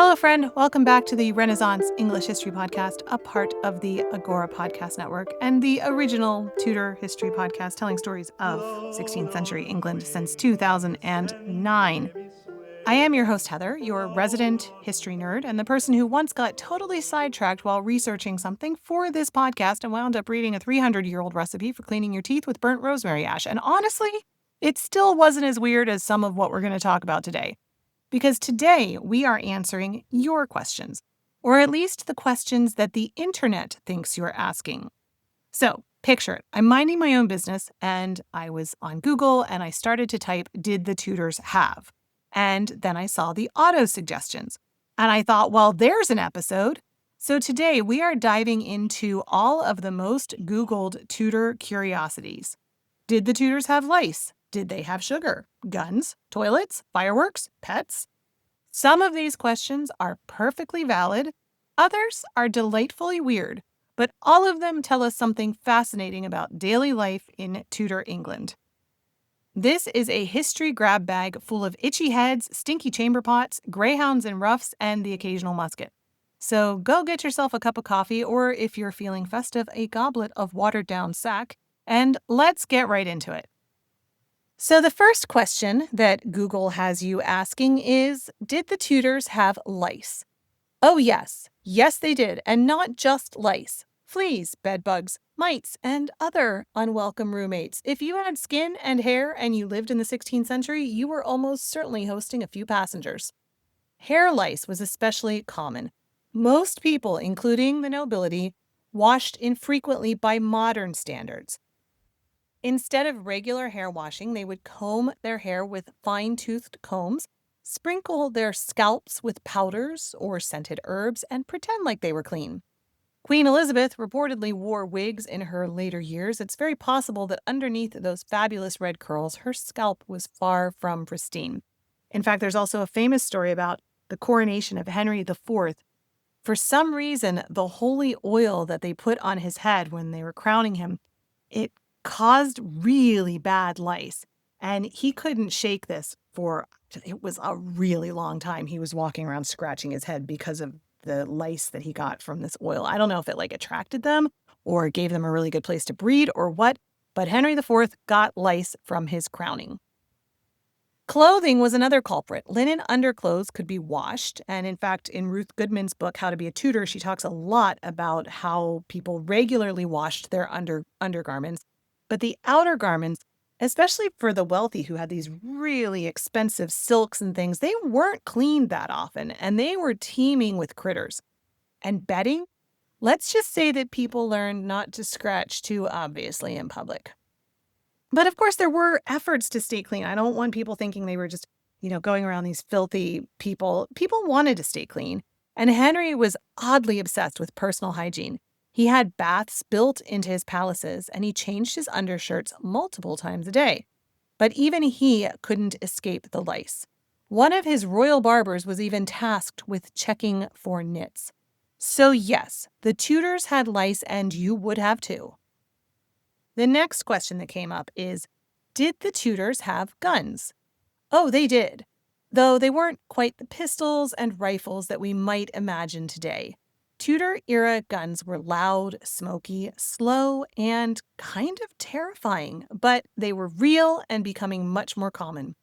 Hello, friend. Welcome back to the Renaissance English History Podcast, a part of the Agora Podcast Network and the original Tudor history podcast telling stories of 16th century England since 2009. I am your host, Heather, your resident history nerd, and the person who once got totally sidetracked while researching something for this podcast and wound up reading a 300-year-old recipe for cleaning your teeth with burnt rosemary ash. And honestly, it still wasn't as weird as some of what we're going to talk about today. Because today we are answering your questions, or at least the questions that the internet thinks you're asking. So picture it. I'm minding my own business and I was on Google and I started to type, "Did the Tudors have?" And then I saw the auto suggestions. And I thought, well, there's an episode. So today we are diving into all of the most Googled Tudor curiosities. Did the Tudors have lice? Did they have sugar, guns, toilets, fireworks, pets? Some of these questions are perfectly valid. Others are delightfully weird, but all of them tell us something fascinating about daily life in Tudor England. This is a history grab bag full of itchy heads, stinky chamber pots, greyhounds and ruffs, and the occasional musket. So go get yourself a cup of coffee, or if you're feeling festive, a goblet of watered-down sack, and let's get right into it. So the first question that Google has you asking is, did the Tudors have lice? Oh yes. Yes, they did. And not just lice. Fleas, bedbugs, mites, and other unwelcome roommates. If you had skin and hair and you lived in the 16th century, you were almost certainly hosting a few passengers. Hair lice was especially common. Most people, including the nobility, washed infrequently by modern standards. Instead of regular hair washing, they would comb their hair with fine-toothed combs, sprinkle their scalps with powders or scented herbs, and pretend like they were clean. Queen Elizabeth reportedly wore wigs in her later years. It's very possible that underneath those fabulous red curls, her scalp was far from pristine. In fact, there's also a famous story about the coronation of Henry IV. For some reason, the holy oil that they put on his head when they were crowning him, it caused really bad lice, and he couldn't shake this it was a really long time. He was walking around scratching his head because of the lice that he got from this oil. I don't know if it attracted them or gave them a really good place to breed or what, but Henry IV got lice from his crowning. Clothing was another culprit. Linen underclothes could be washed, and in fact, in Ruth Goodman's book, How to Be a Tudor, she talks a lot about how people regularly washed their undergarments. But the outer garments, especially for the wealthy who had these really expensive silks and things, they weren't cleaned that often, and they were teeming with critters. And bedding? Let's just say that people learned not to scratch too obviously in public. But of course, there were efforts to stay clean. I don't want people thinking they were just, going around these filthy people. People wanted to stay clean, and Henry was oddly obsessed with personal hygiene. He had baths built into his palaces, and he changed his undershirts multiple times a day. But even he couldn't escape the lice. One of his royal barbers was even tasked with checking for nits. So yes, the Tudors had lice, and you would have too. The next question that came up is, did the Tudors have guns? Oh, they did, though they weren't quite the pistols and rifles that we might imagine today. Tudor-era guns were loud, smoky, slow, and kind of terrifying, but they were real and becoming much more common.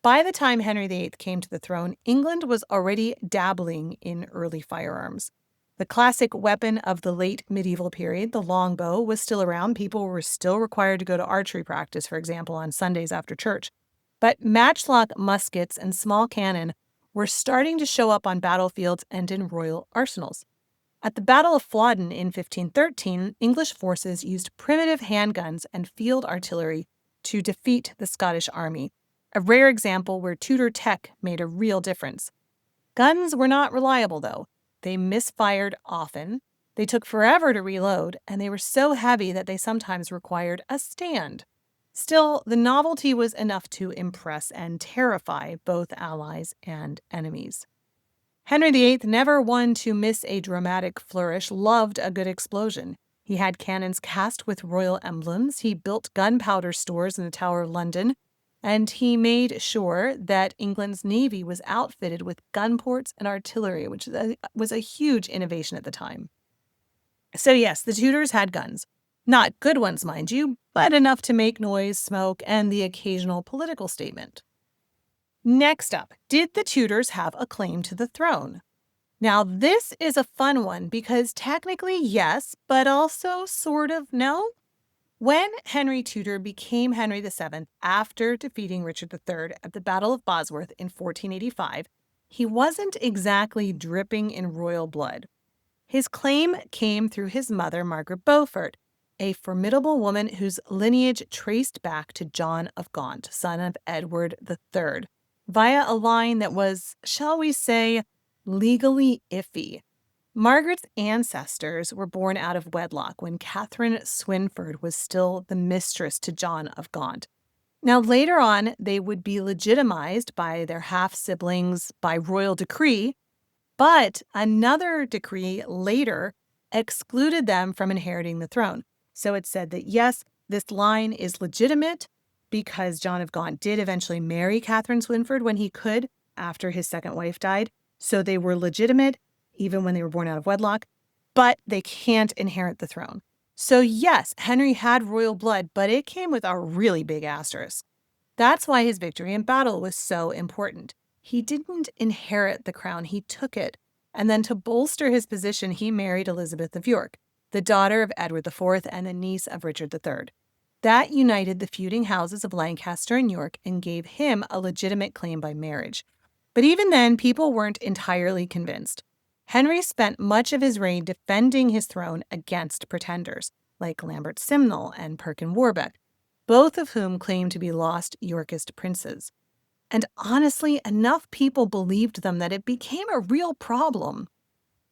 By the time Henry VIII came to the throne, England was already dabbling in early firearms. The classic weapon of the late medieval period, the longbow, was still around. People were still required to go to archery practice, for example, on Sundays after church. But matchlock muskets and small cannon were starting to show up on battlefields and in royal arsenals. At the Battle of Flodden in 1513, English forces used primitive handguns and field artillery to defeat the Scottish army, a rare example where Tudor tech made a real difference. Guns were not reliable, though. They misfired often, they took forever to reload, and they were so heavy that they sometimes required a stand. Still, the novelty was enough to impress and terrify both allies and enemies. Henry VIII, never one to miss a dramatic flourish, loved a good explosion. He had cannons cast with royal emblems. He built gunpowder stores in the Tower of London. And he made sure that England's navy was outfitted with gun ports and artillery, which was a huge innovation at the time. So yes, the Tudors had guns. Not good ones, mind you, but enough to make noise, smoke, and the occasional political statement. Next up, did the Tudors have a claim to the throne? Now, this is a fun one because technically yes, but also sort of no. When Henry Tudor became Henry VII after defeating Richard III at the Battle of Bosworth in 1485, he wasn't exactly dripping in royal blood. His claim came through his mother, Margaret Beaufort, a formidable woman whose lineage traced back to John of Gaunt, son of Edward III, via a line that was, shall we say, legally iffy. Margaret's ancestors were born out of wedlock when Catherine Swynford was still the mistress to John of Gaunt. Now, later on, they would be legitimized by their half-siblings by royal decree, but another decree later excluded them from inheriting the throne. So it said that, yes, this line is legitimate because John of Gaunt did eventually marry Catherine Swynford when he could after his second wife died. So they were legitimate even when they were born out of wedlock, but they can't inherit the throne. So yes, Henry had royal blood, but it came with a really big asterisk. That's why his victory in battle was so important. He didn't inherit the crown, he took it. And then to bolster his position, he married Elizabeth of York, the daughter of Edward IV and the niece of Richard III. That united the feuding houses of Lancaster and York and gave him a legitimate claim by marriage. But even then, people weren't entirely convinced. Henry spent much of his reign defending his throne against pretenders, like Lambert Simnel and Perkin Warbeck, both of whom claimed to be lost Yorkist princes. And honestly, enough people believed them that it became a real problem.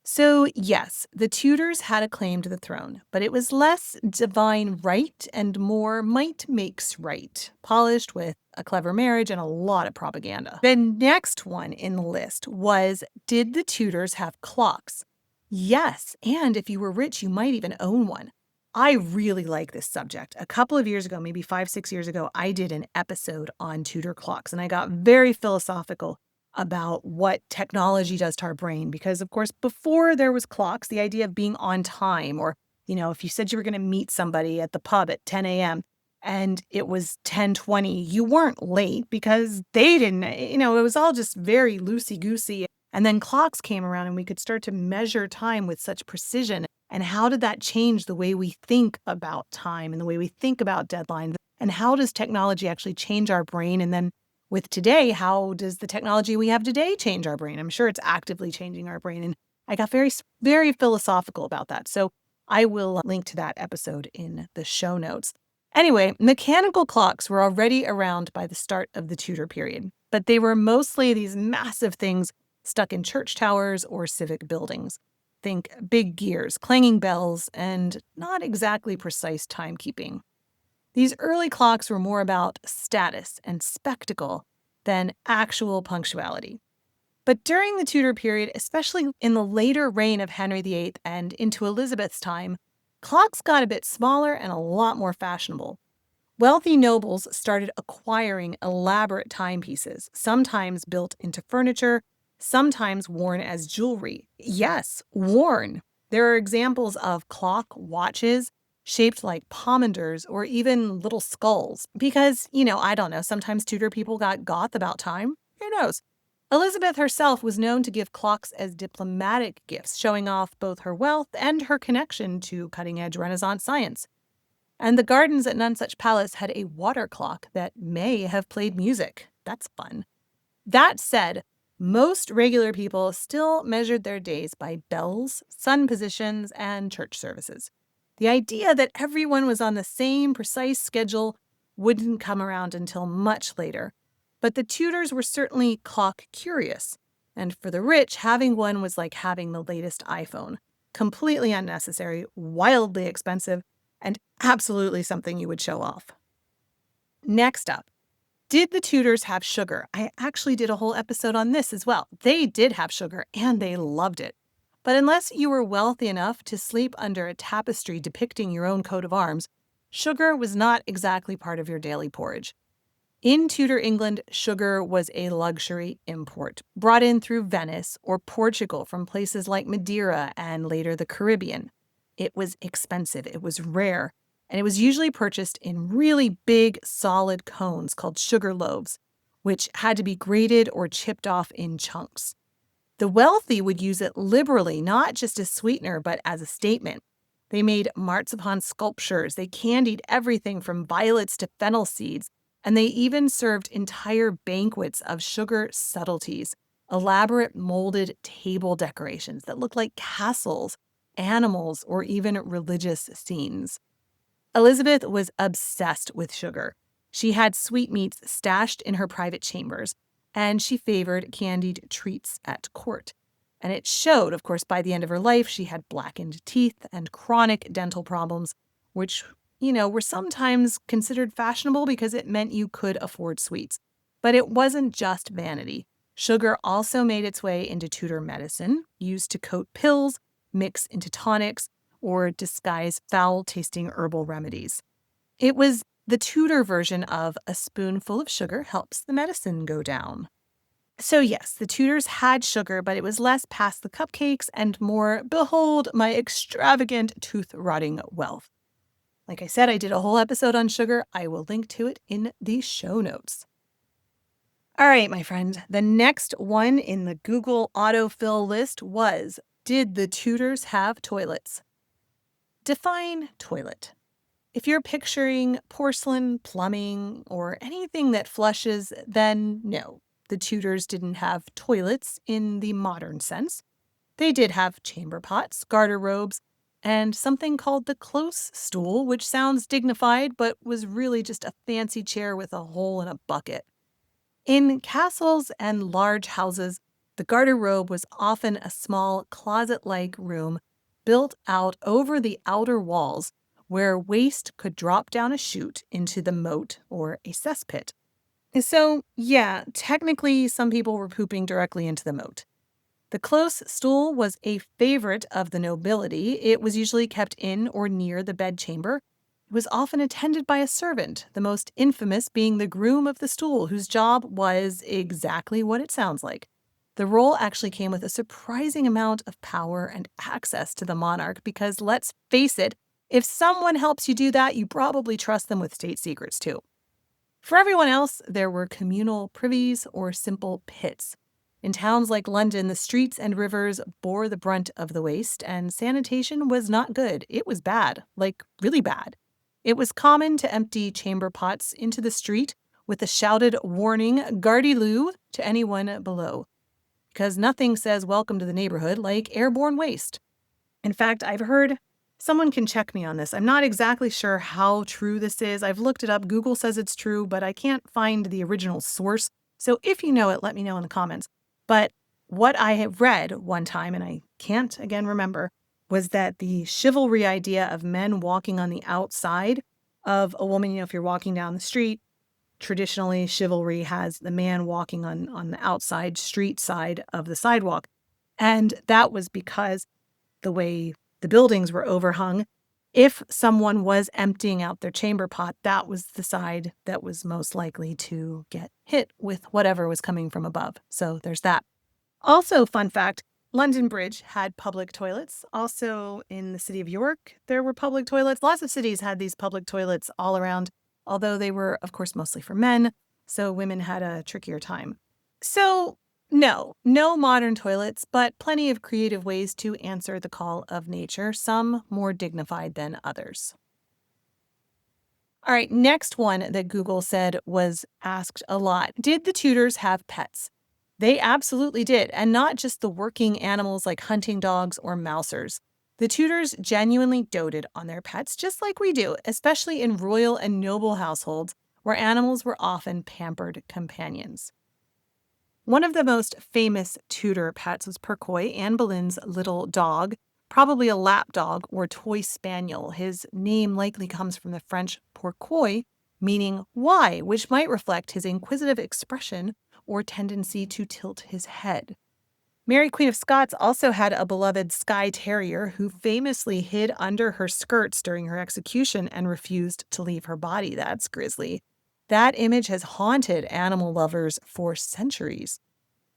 So yes, the Tudors had a claim to the throne, but it was less divine right and more might makes right, polished with a clever marriage and a lot of propaganda. The next one in the list was, did the Tudors have clocks? Yes, and if you were rich, you might even own one. I really like this subject. A couple of years ago, maybe 5-6 years ago, I did an episode on Tudor clocks, and I got very philosophical about what technology does to our brain. Because, of course, before there was clocks, the idea of being on time, or, if you said you were going to meet somebody at the pub at 10 a.m. and it was 10:20, you weren't late because they didn't, it was all just very loosey-goosey. And then clocks came around and we could start to measure time with such precision. And how did that change the way we think about time and the way we think about deadlines? And how does technology actually change our brain? And then with today, how does the technology we have today change our brain? I'm sure it's actively changing our brain. And I got very, very philosophical about that. So I will link to that episode in the show notes. Anyway, mechanical clocks were already around by the start of the Tudor period, but they were mostly these massive things stuck in church towers or civic buildings. Think big gears, clanging bells, and not exactly precise timekeeping. These early clocks were more about status and spectacle than actual punctuality. But during the Tudor period, especially in the later reign of Henry VIII and into Elizabeth's time, clocks got a bit smaller and a lot more fashionable. Wealthy nobles started acquiring elaborate timepieces, sometimes built into furniture, sometimes worn as jewelry. Yes, worn. There are examples of clock watches shaped like pomanders or even little skulls. Because, I don't know, sometimes Tudor people got goth about time. Who knows? Elizabeth herself was known to give clocks as diplomatic gifts, showing off both her wealth and her connection to cutting-edge Renaissance science. And the gardens at Nonsuch Palace had a water clock that may have played music. That's fun. That said, most regular people still measured their days by bells, sun positions, and church services. The idea that everyone was on the same precise schedule wouldn't come around until much later. But the Tudors were certainly clock curious. And for the rich, having one was like having the latest iPhone. Completely unnecessary, wildly expensive, and absolutely something you would show off. Next up, did the Tudors have sugar? I actually did a whole episode on this as well. They did have sugar, and they loved it. But unless you were wealthy enough to sleep under a tapestry depicting your own coat of arms, sugar was not exactly part of your daily porridge. In Tudor England, sugar was a luxury import, brought in through Venice or Portugal from places like Madeira and later the Caribbean. It was expensive, it was rare, and it was usually purchased in really big, solid cones called sugar loaves, which had to be grated or chipped off in chunks. The wealthy would use it liberally, not just as sweetener, but as a statement. They made marzipan sculptures, they candied everything from violets to fennel seeds, and they even served entire banquets of sugar subtleties, elaborate molded table decorations that looked like castles, animals, or even religious scenes. Elizabeth was obsessed with sugar. She had sweetmeats stashed in her private chambers, and she favored candied treats at court. And it showed, of course, by the end of her life, she had blackened teeth and chronic dental problems, which, were sometimes considered fashionable because it meant you could afford sweets. But it wasn't just vanity. Sugar also made its way into Tudor medicine, used to coat pills, mix into tonics, or disguise foul-tasting herbal remedies. It was the Tudor version of a spoonful of sugar helps the medicine go down. So yes, the Tudors had sugar, but it was less past the cupcakes and more, behold, my extravagant tooth-rotting wealth. Like I said, I did a whole episode on sugar. I will link to it in the show notes. All right, my friend, the next one in the Google autofill list was, did the Tudors have toilets? Define toilet. If you're picturing porcelain, plumbing, or anything that flushes, then no, the Tudors didn't have toilets in the modern sense. They did have chamber pots, garter robes, and something called the close stool, which sounds dignified but was really just a fancy chair with a hole and a bucket. In castles and large houses, the garter robe was often a small closet-like room built out over the outer walls where waste could drop down a chute into the moat or a cesspit. So, yeah, technically some people were pooping directly into the moat. The close stool was a favorite of the nobility. It was usually kept in or near the bedchamber. It was often attended by a servant, the most infamous being the groom of the stool, whose job was exactly what it sounds like. The role actually came with a surprising amount of power and access to the monarch because, let's face it, if someone helps you do that, you probably trust them with state secrets too. For everyone else, there were communal privies or simple pits. In towns like London, the streets and rivers bore the brunt of the waste, and sanitation was not good. It was bad, like really bad. It was common to empty chamber pots into the street with a shouted warning, "Gardez-vous," to anyone below. Because nothing says welcome to the neighborhood like airborne waste. In fact, I've heard, someone can check me on this. I'm not exactly sure how true this is. I've looked it up. Google says it's true, but I can't find the original source. So if you know it, let me know in the comments. But what I have read one time, and I can't again remember, was that the chivalry idea of men walking on the outside of a woman, if you're walking down the street, traditionally chivalry has the man walking on the outside street side of the sidewalk. And that was because the way the buildings were overhung, if someone was emptying out their chamber pot, that was the side that was most likely to get hit with whatever was coming from above. So there's that. Also, fun fact, London Bridge had public toilets. Also, in the city of York, there were public toilets. Lots of cities had these public toilets all around, although they were, of course, mostly for men, so women had a trickier time. So, no modern toilets, but plenty of creative ways to answer the call of nature, some more dignified than others. All right, next one that Google said was asked a lot. Did the Tudors have pets? They absolutely did, and not just the working animals like hunting dogs or mousers. The Tudors genuinely doted on their pets, just like we do, especially in royal and noble households where animals were often pampered companions. One of the most famous Tudor pets was Percoy, Anne Boleyn's little dog, probably a lapdog or toy spaniel. His name likely comes from the French pourquoi, meaning why, which might reflect his inquisitive expression or tendency to tilt his head. Mary, Queen of Scots, also had a beloved Skye Terrier who famously hid under her skirts during her execution and refused to leave her body. That's grisly. That image has haunted animal lovers for centuries.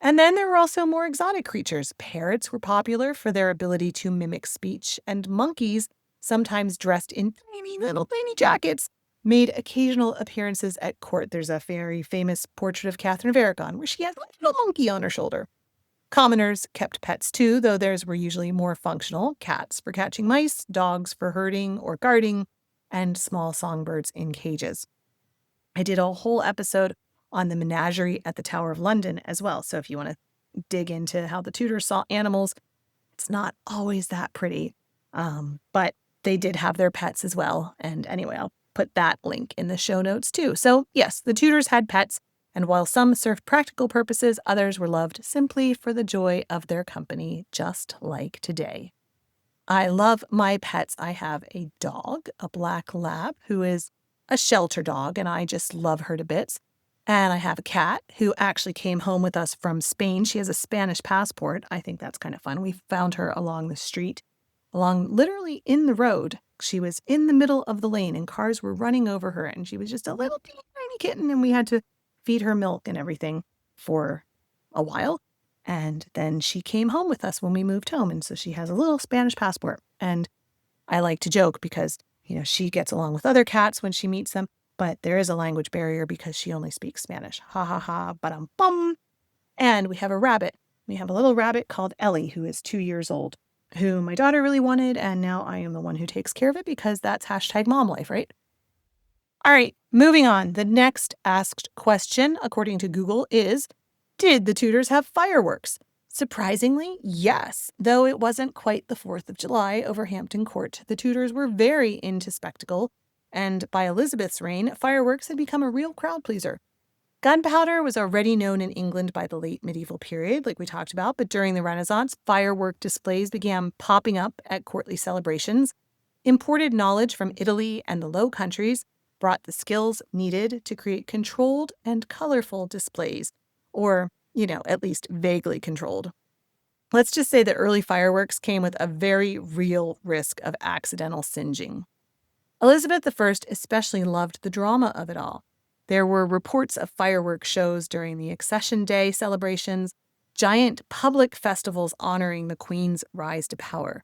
And then there were also more exotic creatures. Parrots were popular for their ability to mimic speech, and monkeys, sometimes dressed in tiny little tiny jackets, made occasional appearances at court. There's a very famous portrait of Catherine of Aragon where she has a little monkey on her shoulder. Commoners kept pets too, though theirs were usually more functional: cats for catching mice, dogs for herding or guarding, and small songbirds in cages. I did a whole episode on the menagerie at the Tower of London as well. So if you want to dig into how the Tudors saw animals, it's not always that pretty. But they did have their pets as well. And anyway, I'll put that link in the show notes too. So yes, the Tudors had pets. And while some served practical purposes, others were loved simply for the joy of their company, just like today. I love my pets. I have a dog, a black lab, who is a shelter dog, and I just love her to bits. And I have a cat who actually came home with us from Spain. She has a Spanish passport. I think that's kind of fun. We found her along the street, literally in the road. She was in the middle of the lane and cars were running over her, and she was just a little teeny tiny kitten, and we had to feed her milk and everything for a while. And then she came home with us when we moved home. And so she has a little Spanish passport. And I like to joke because, she gets along with other cats when she meets them, but there is a language barrier because she only speaks Spanish. Ha ha ha, ba-dum-bum. And we have a rabbit. We have a little rabbit called Ellie, who is 2 years old, who my daughter really wanted. And now I am the one who takes care of it because that's #mom life, right? All right, moving on. The next asked question, according to Google, is, did the Tudors have fireworks? Surprisingly, yes, though it wasn't quite the 4th of July over Hampton Court. The Tudors were very into spectacle, and by Elizabeth's reign, fireworks had become a real crowd pleaser. Gunpowder was already known in England by the late medieval period, like we talked about, but during the Renaissance, firework displays began popping up at courtly celebrations. Imported knowledge from Italy and the Low Countries brought the skills needed to create controlled and colorful displays, or at least vaguely controlled. Let's just say that early fireworks came with a very real risk of accidental singeing. Elizabeth I especially loved the drama of it all. There were reports of fireworks shows during the Accession Day celebrations, giant public festivals honoring the Queen's rise to power.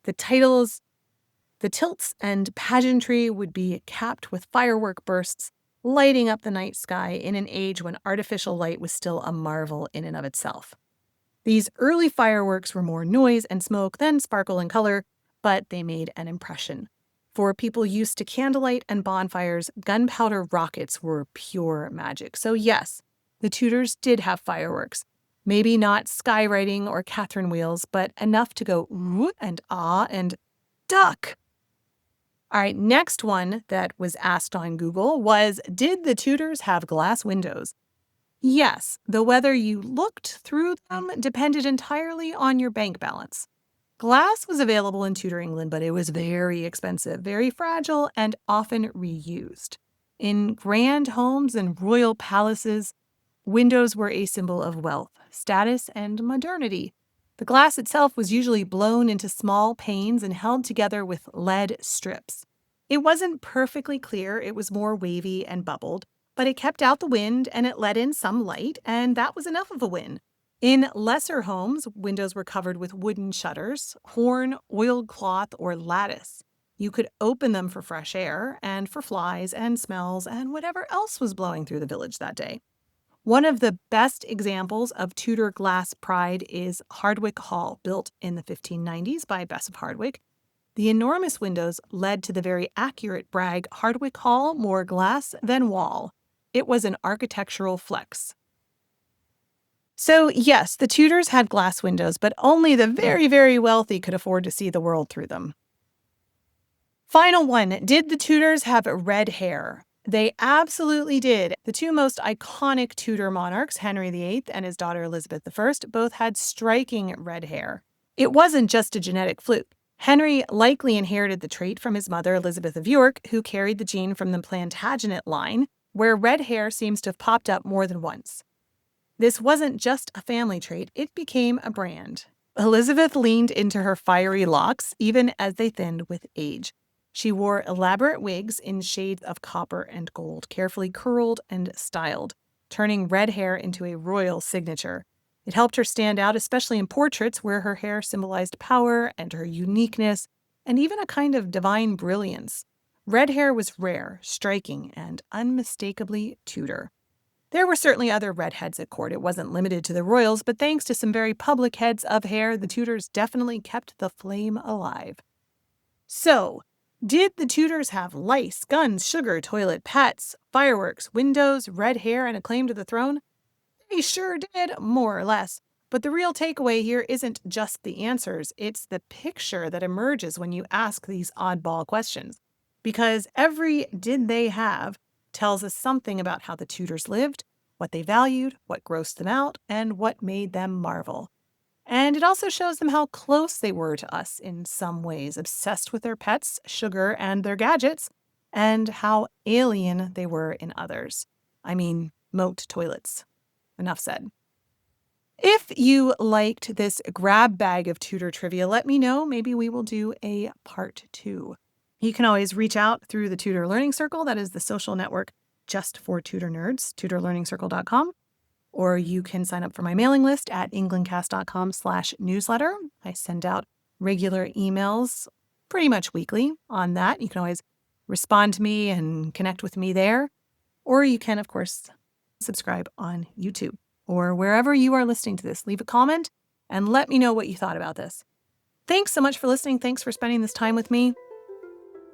The tilts and pageantry would be capped with firework bursts, lighting up the night sky in an age when artificial light was still a marvel in and of itself. These early fireworks were more noise and smoke than sparkle and color, but they made an impression. For people used to candlelight and bonfires, gunpowder rockets were pure magic. So yes, the Tudors did have fireworks. Maybe not skywriting or Catherine wheels, but enough to go ooh and ah and duck. All right, next one that was asked on Google was, did the Tudors have glass windows? Yes, though whether you looked through them depended entirely on your bank balance. Glass was available in Tudor England, but it was very expensive, very fragile, and often reused. In grand homes and royal palaces, windows were a symbol of wealth, status, and modernity. The glass itself was usually blown into small panes and held together with lead strips. It wasn't perfectly clear, it was more wavy and bubbled, but it kept out the wind and it let in some light, and that was enough of a win. In lesser homes, windows were covered with wooden shutters, horn, oiled cloth, or lattice. You could open them for fresh air and for flies and smells and whatever else was blowing through the village that day. One of the best examples of Tudor glass pride is Hardwicke Hall, built in the 1590s by Bess of Hardwicke. The enormous windows led to the very accurate brag, "Hardwicke Hall, more glass than wall." It was an architectural flex. So yes, the Tudors had glass windows, but only the very, very wealthy could afford to see the world through them. Final one, did the Tudors have red hair? They absolutely did. The two most iconic Tudor monarchs, Henry VIII and his daughter Elizabeth I, both had striking red hair. It wasn't just a genetic fluke. Henry likely inherited the trait from his mother, Elizabeth of York, who carried the gene from the Plantagenet line, where red hair seems to have popped up more than once. This wasn't just a family trait, it became a brand. Elizabeth leaned into her fiery locks, even as they thinned with age. She wore elaborate wigs in shades of copper and gold, carefully curled and styled, turning red hair into a royal signature. It helped her stand out, especially in portraits where her hair symbolized power and her uniqueness, and even a kind of divine brilliance. Red hair was rare, striking, and unmistakably Tudor. There were certainly other redheads at court. It wasn't limited to the royals, but thanks to some very public heads of hair, the Tudors definitely kept the flame alive. So, did the Tudors have lice, guns, sugar, toilet, pets, fireworks, windows, red hair, and a claim to the throne? They sure did, more or less. But the real takeaway here isn't just the answers, it's the picture that emerges when you ask these oddball questions. Because every did they have tells us something about how the Tudors lived, what they valued, what grossed them out, and what made them marvel. And it also shows them how close they were to us in some ways, obsessed with their pets, sugar, and their gadgets, and how alien they were in others. I mean, moat toilets. Enough said. If you liked this grab bag of Tudor trivia, let me know. Maybe we will do a part 2. You can always reach out through the Tudor Learning Circle. That is the social network just for Tudor nerds, tudorlearningscircle.com. Or you can sign up for my mailing list at englandcast.com/newsletter. I send out regular emails pretty much weekly on that. You can always respond to me and connect with me there. Or you can, of course, subscribe on YouTube or wherever you are listening to this. Leave a comment and let me know what you thought about this. Thanks so much for listening. Thanks for spending this time with me.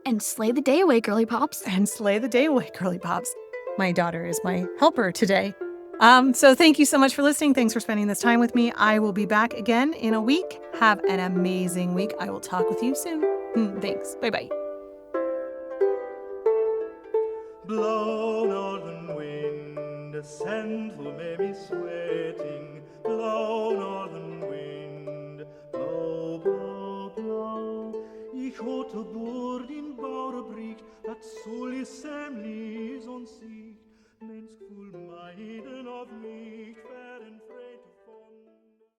And slay the day away, girly pops. And slay the day away, girly pops. My daughter is my helper today. So thank you so much for listening. Thanks for spending this time with me. I will be back again in a week. Have an amazing week. I will talk with you soon. Thanks. Bye-bye. Blow, northern wind, a scent will make me sweating. Blow, northern wind, blow, blow, blow. Ich hatte Bord in Bauerbricht, dat soll is Semlis und Sicht. Mens gevoel meiden of nicht